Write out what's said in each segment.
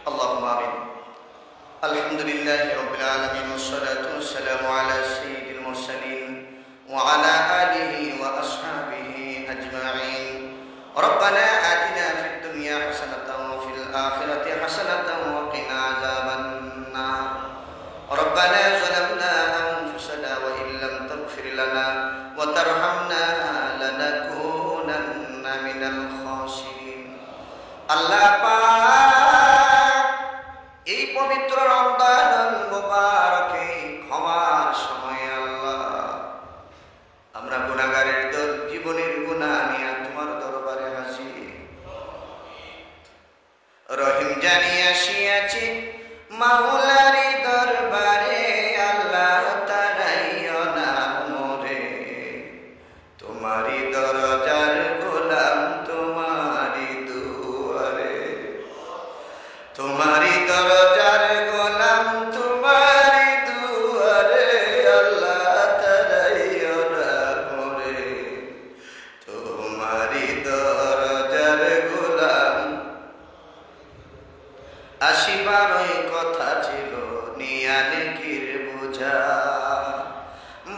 اللهم آمين. الحمد لله رب العالمين والصلاة والسلام على سيد المرسلين وعلى آله وأصحابه أجمعين. ربنا آتنا في الدنيا حسنة وفي الآخرة حسنة وقنا عذاب النار. ربنا ظلمنا أنفسنا وإن لم تغفر لنا وترحمنا لنكونن من الخاسرين. আল্লাহ পাক এই পবিত্র রমজান মুবারকে ক্ষমার সময় আল্লাহ আমরা গুনাহগারের দল জীবনের গুনাহ নিয়ে তোমার দরবারে হাজির রহিম জানিয়ে আসিয়াছি মাওলারি দরবারে। আল্লাহ তারাইও না মোরে, তোমারি দরজার গোলাম তোমারি দুয়ারে, তোমারি দরজার গোলাম তোমারি দুয়ারে। আল্লাহ তারাইও না মোরে, তোমারি দরজার গোলাম। আসিবারই কথা ছিল নিয়ানে কির বোঝা,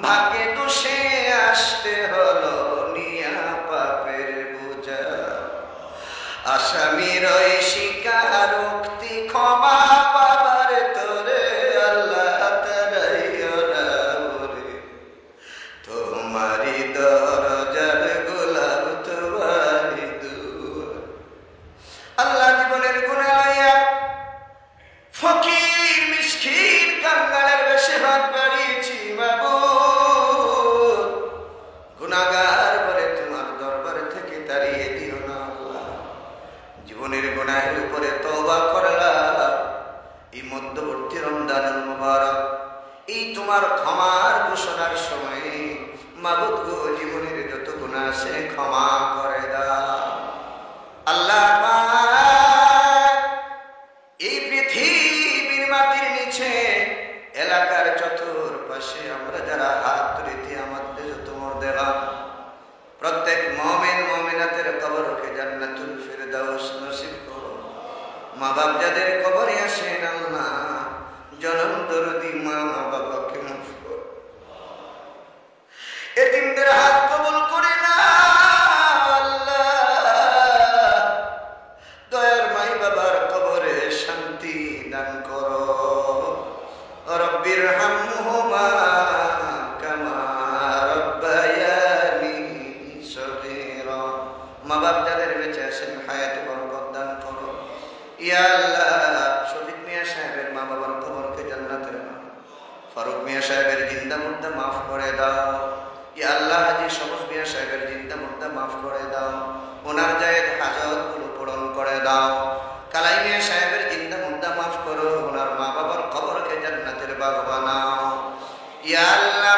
ভাগ্যে দোষে আসতে হলো নিয়া পাপের বোঝা। আসামির ওই স্বীকারোক্তি ক্ষমা পাবার তোরে। আল্লাহ তারাইও না মোরে, তোমারি দরজার গোলাম তোমারি দুয়ার। আল্লাহ জীবনের গুনাহ লইয়া ফকির মিসকিন কাঙ্গালের বেশে হাত বাড়িয়েছি মাবুদ। গুনাহগার বলে তোমার দরবারে থেকে তাড়িয়ে দিও না আল্লাহ। জীবনের গুনাহের উপরে তওবা করলাম এই মধ্যবর্তী রমজানুল মুবারক, এই তোমার ক্ষমার ঘোষণার সময়ে মাবুদ গো, জীবনের যত গুনাহ আছে ক্ষমা করে দাও আল্লাহ পাক। এই পৃথিবীর মাটির নিচে এলাকার চতুর্পাশে আমরা যারা হাত তুলেছি, আমাদের যত মরদেরা, প্রত্যেক মুমিন মুমিনাতের কবরকে জান্নাতুল ফিরদাউস নসিব করো। মা বাপ যাদের কবরে আসেন আল্লাহ, জনম দরদি মা বাবাকে মাফ করো। এতিমদের হাত কবুল করে না আল্লাহ। দয়ার মাই বাবার কবরে শান্তি দান করো। রব্বির হামহুমা কামা রব্বায়ানি সগীরা। মা বাপ যাদের বেঁচে আছেন হায়াতে বরকত দান করো। ইয়া আল্লাহ, শফিক মিয়া সাহেবের মা বাবার কবরকে জান্নাতের নাম, ফারুক মিয়া সাহেবের জিন্দা মুর্দা মাফ করে দাও। ইয়া আল্লাহ, হাজী সবুজ মিয়া সাহেবের জিন্দা মুর্দা মাফ করে দাও। ওনার জায়েদ হাজতগুলো পূরণ করে দাও। কালাই মিয়া সাহেবের জিন্দা মুর্দা মাফ করো। ওনার মা বাবার কবরকে জান্নাতের বাগ বানাও। ইয়া আল্লাহ,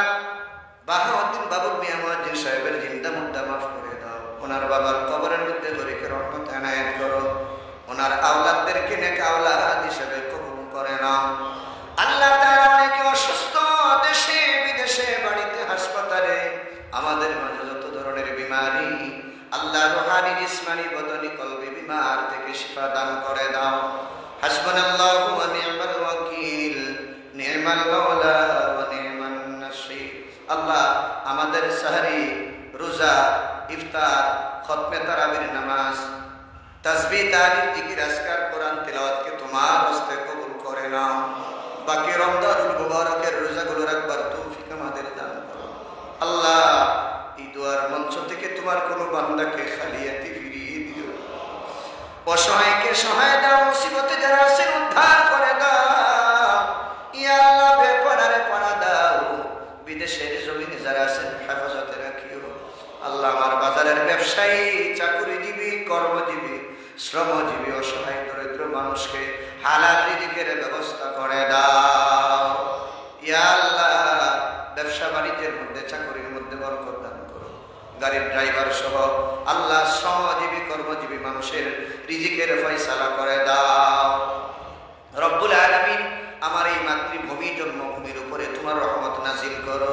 বাহাউদ্দিন বাবুল মিয়া মুয়াজ্জিন সাহেবের জিন্দা মুর্দা মাফ করে দাও। ওনার বাবার কবরের মধ্যে দরিকে রহমত এনায়েত করো। ওনার আওলাদদেরকে নেক আওলাদ হিসেবে কবুল করে নাও আল্লাহ তাআলা। অনেকে অসুস্থ, দেশে বিদেশে, বাড়িতে, হাসপাতালে, আমাদের মাঝে যত ধরনের বিমারি আল্লাহ, রুহানি জিসমানি বদনি কলবি বিমার থেকে শিফা দান করে দাও। হাসবুনাল্লাহু ওয়া নি'মাল ওয়াকিল, নি'মাল মাওলা ওয়া নি'মান নাসির। আল্লাহ, আমাদের সাহরি, রোজা, ইফতার, খতমে তারাবির নামাজ, তাসবিহ, তাহলিল, জিকির, আজকার, কোরআন তিলাওয়াতকে তোমার হস্তে কবুল করে নাও। বাকি রমজানুল মুবারকের রোজাগুলো রাখবার তৌফিক আমাদের দান করো আল্লাহ। এই দুয়ার মঞ্চ থেকে তোমার কোনো বান্দাকে খালিয়াতি ফিরিয়ে দিও। অসহায়কে সহায় দাও, মুসিবতে যারা আছেন উদ্ধার করে দাও। ইয়া আল্লাহ, বেপনারে পানা দাও। বিদেশের জমিনে যারা আছেন হেফাজতে রাখিও আল্লাহ। আমার বাজারের ব্যবসায়ী, চাকুরিজীবী, কর্মজীবী, শ্রমজীবী, অসহায় দরিদ্র মানুষকে হালাল রিজিকের ব্যবস্থা করে দাও। ইয়া আল্লাহ, ব্যবসা বাণিজ্যের মধ্যে, চাকরির মধ্যে বরকত দান করো। গাড়ির ড্রাইভার সহ আল্লাহ শ্রমজীবী, কর্মজীবী মানুষের রিজিকের ফয়সালা করে দাও রব্বুল আলামিন। আমার এই মাতৃভূমি, জন্মভূমির উপরে তোমার রহমত নাজিল করো।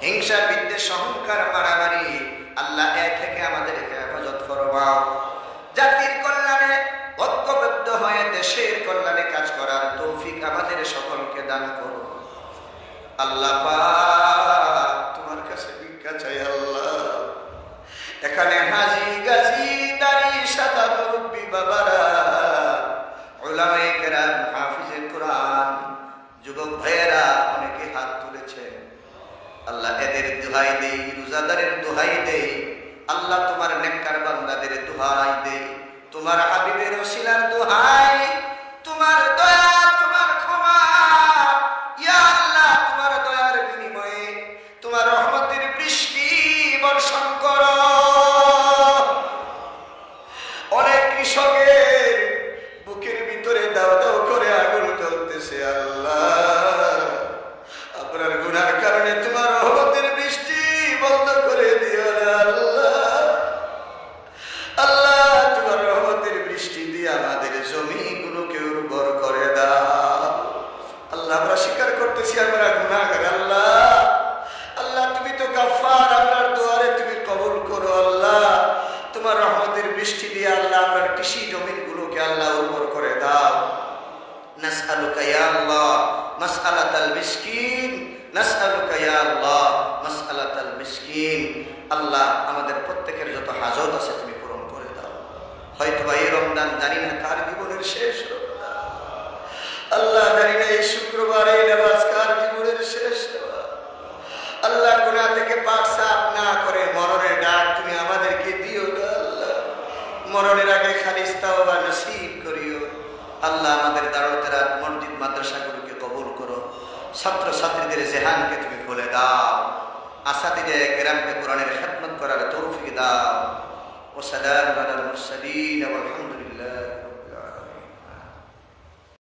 হিংসা, বিদ্বেষ, অহংকার, মারামারি আল্লাহ এ থেকে আমাদেরকে হেফাজত ফরমাও। জাতির কল্যাণে ঐক্যবদ্ধ হয়ে দেশের কল্যাণে আমাদের সকলকে দান করো। আল্লাহ পাক তোমার কাছে ভিক্ষা চাই আল্লাহ। এখানে হাজি গাজী দাড়ি সাদা মুরব্বী বাবারা, উলামায়ে কেরাম, হাফিজে কোরআন, যুবক ভাইয়েরা অনেকে হাত তুলেছেন। আল্লাহ এদের দোহাই দেই, রোজাদারের দোহাই দেই, আল্লাহ তোমার নেককার বান্দাদের দোহাই দেই, তোমার হাবিবের ওসিলার দোহাই, তোমার দয়া, তোমার ক্ষমা, ইয়া আল্লাহ তোমার দয়ার বিনিময়ে তোমার রহমতের বৃষ্টি বর্ষণ করো। অনেক কৃষকের বুকের ভিতরে দাও দাও করে আগুন জ্বলতেছে আল্লাহ, আপনার গুনার কারণে তোমার রহমতের বৃষ্টি বন্ধ করে দিও না আল্লাহ। আল্লাহ তোমার রহমতের বৃষ্টি দিয়ে আমাদের জমিগুলোকে উর্বর করে দাও আল্লাহ। আমরা স্বীকার করতেছি আমরা গুনাহগার আল্লাহ। আল্লাহ তুমি তো গাফফার, আপনার দুয়ারে তুমি কবুল করো আল্লাহ। তোমার রহমতের বৃষ্টি দিয়ে আল্লাহ আপনার কৃষি জমিগুলোকে আল্লাহ উর্বর করে দাও। নাসআলুকা ইয়া আল্লাহ মাসআলাতাল মিসকিন, নাসআলুকা ইয়া আল্লাহ মাসআলাতাল মিসকিন। আল্লাহ আমাদের প্রত্যেকের যত হাজত আছে তুমি পূরণ করে দাও। হয়তো এই রমজান জানি না কার জীবনের শেষ রমজান, আল্লাহ জানি না এই শুক্রবার এই নামাজ কার জীবনের শেষ। আল্লাহ গুনাহ থেকে পাক সাফ না করে মরণের ডাক তুমি আমাদেরকে দিও না আল্লাহ। মরণের আগে খালিস তাওবা নসিব করিও আল্লাহ। আমাদের দারুল মসজিদ মাদ্রাসাগুলোকে কবুল করো। ছাত্র ছাত্রীদের জেহানকে তুমি খুলে দাও। আসাতিজে কেরামকে কোরআনের খিদমত করার তৌফিক দাও। ওয়া সালামু আলাল মুরসালিন ওয়া আলহামদুলিল্লাহ।